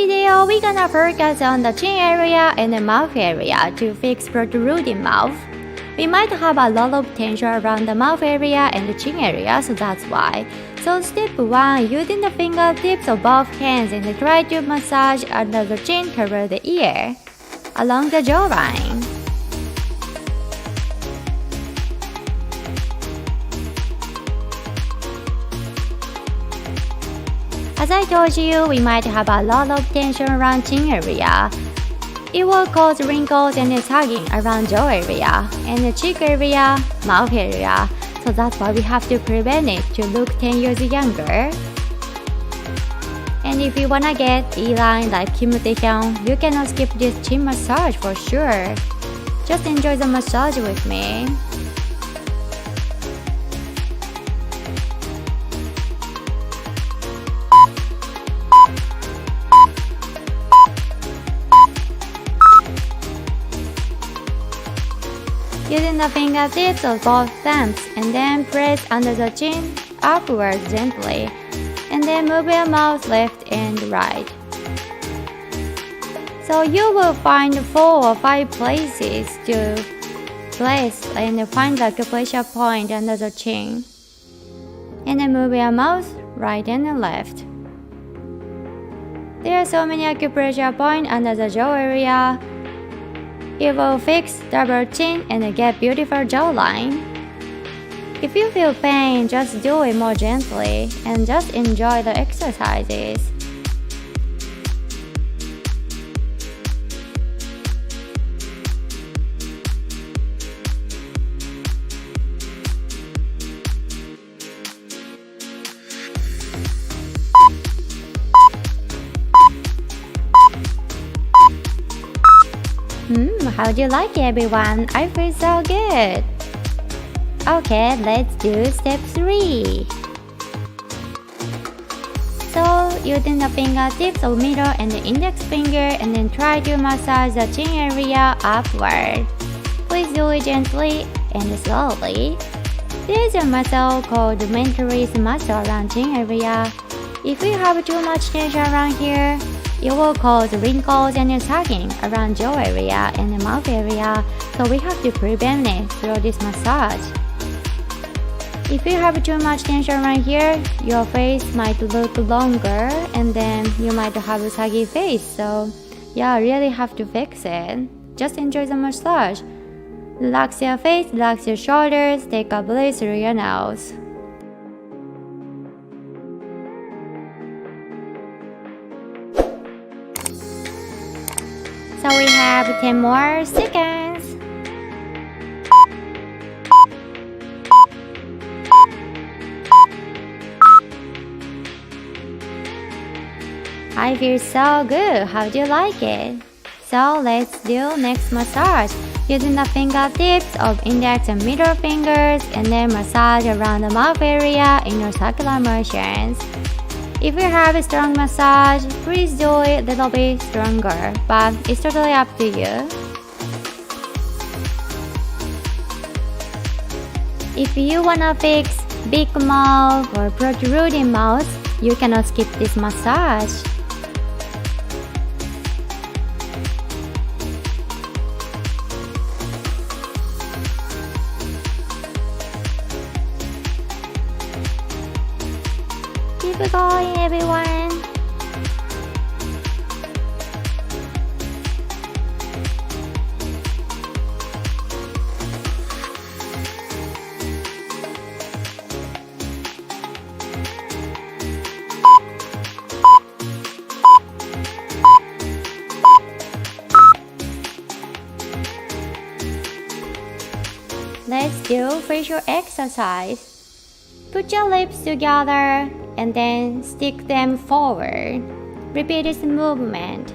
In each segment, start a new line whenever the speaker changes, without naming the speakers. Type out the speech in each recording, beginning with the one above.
video, we're gonna focus on the chin area and the mouth area to fix protruding mouth. We might have a lot of tension around the mouth area and the chin area, so that's why. So step 1, using the fingertips of both hands and try to massage under the chin toward the ear, along the jawline. As I told you, we might have a lot of tension around chin area. It will cause wrinkles and sagging around jaw area, and the cheek area, mouth area, so that's why we have to prevent it to look 10 years younger. And if you wanna get E-line like Kim Tae-hyung, you cannot skip this chin massage for sure. Just enjoy the massage with me. Using the fingertips of both thumbs and then press under the chin upwards gently, and then move your mouth left and right. So you will find 4 or 5 places to place and find the acupressure point under the chin, and then move your mouth right and left. There are so many acupressure points under the jaw area. It will fix double chin and get beautiful jawline. If you feel pain, just do it more gently and just enjoy the exercises. How do you like it, everyone? I feel so good. Okay, let's do step 3. So, using the fingertips of middle and the index finger, and then try to massage the chin area upward. Please do it gently and slowly. There is a muscle called the mentoris muscle around chin area. If you have too much tension around here, it will cause wrinkles and sagging around jaw area and the mouth area, so we have to prevent it through this massage. If you have too much tension right here, your face might look longer and then you might have a saggy face, so yeah, really have to fix it. Just enjoy the massage. Relax your face, relax your shoulders, take a breath through your nose. So we have 10 more seconds. I feel so good. How do you like it? So let's do next massage. Using the fingertips of index and middle fingers, and then massage around the mouth area in your circular motions. If you have a strong massage, please do it a little bit stronger, but it's totally up to you. If you wanna fix big mouth or protruding mouth, you cannot skip this massage. Keep going, everyone. Let's do facial exercise. Put your lips together and then stick them forward. Repeat this movement.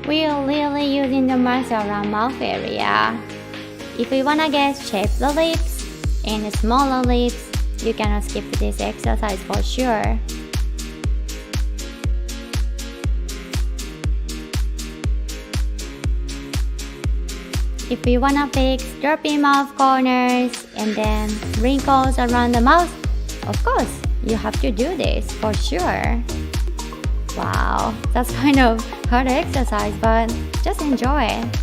We are really using the muscle around mouth area. If you wanna get shapely lips and smaller lips, you cannot skip this exercise for sure. If you wanna fix droopy mouth corners and then wrinkles around the mouth, of course, You have to do this for sure. Wow, that's kind of hard exercise, but just enjoy it.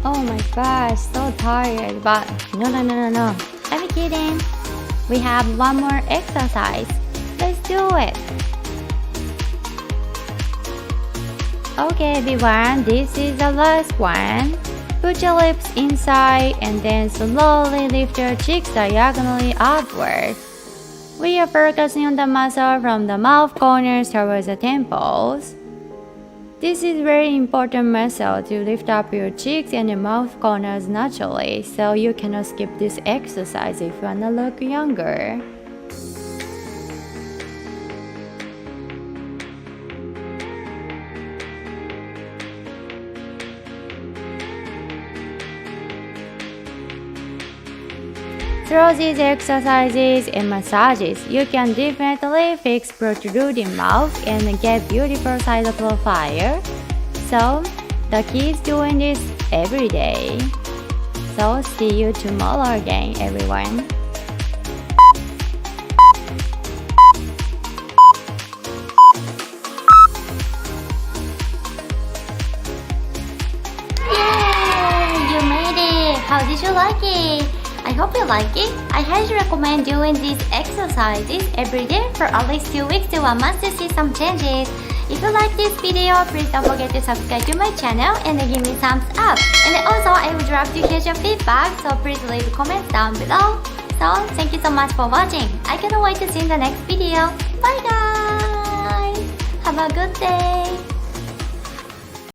Oh my gosh, so tired, but no. I'm kidding. We have one more exercise. Let's do it. Okay everyone, this is the last one. Put your lips inside and then slowly lift your cheeks diagonally outward. We are focusing on the muscle from the mouth corners towards the temples. This is very important muscle to lift up your cheeks and your mouth corners naturally, so you cannot skip this exercise if you wanna look younger. Through these exercises and massages, you can definitely fix protruding mouth and get beautiful side profile. So, the key is doing this every day. So, see you tomorrow again, everyone. Yay! You made it! How did you like it? I hope you like it. I highly recommend doing these exercises every day for at least 2 weeks to 1 month to see some changes. If you like this video, please don't forget to subscribe to my channel and give me thumbs up. And also, I would love to hear your feedback, so please leave comments down below. So, thank you so much for watching. I cannot wait to see you in the next video. Bye guys! Have a good day!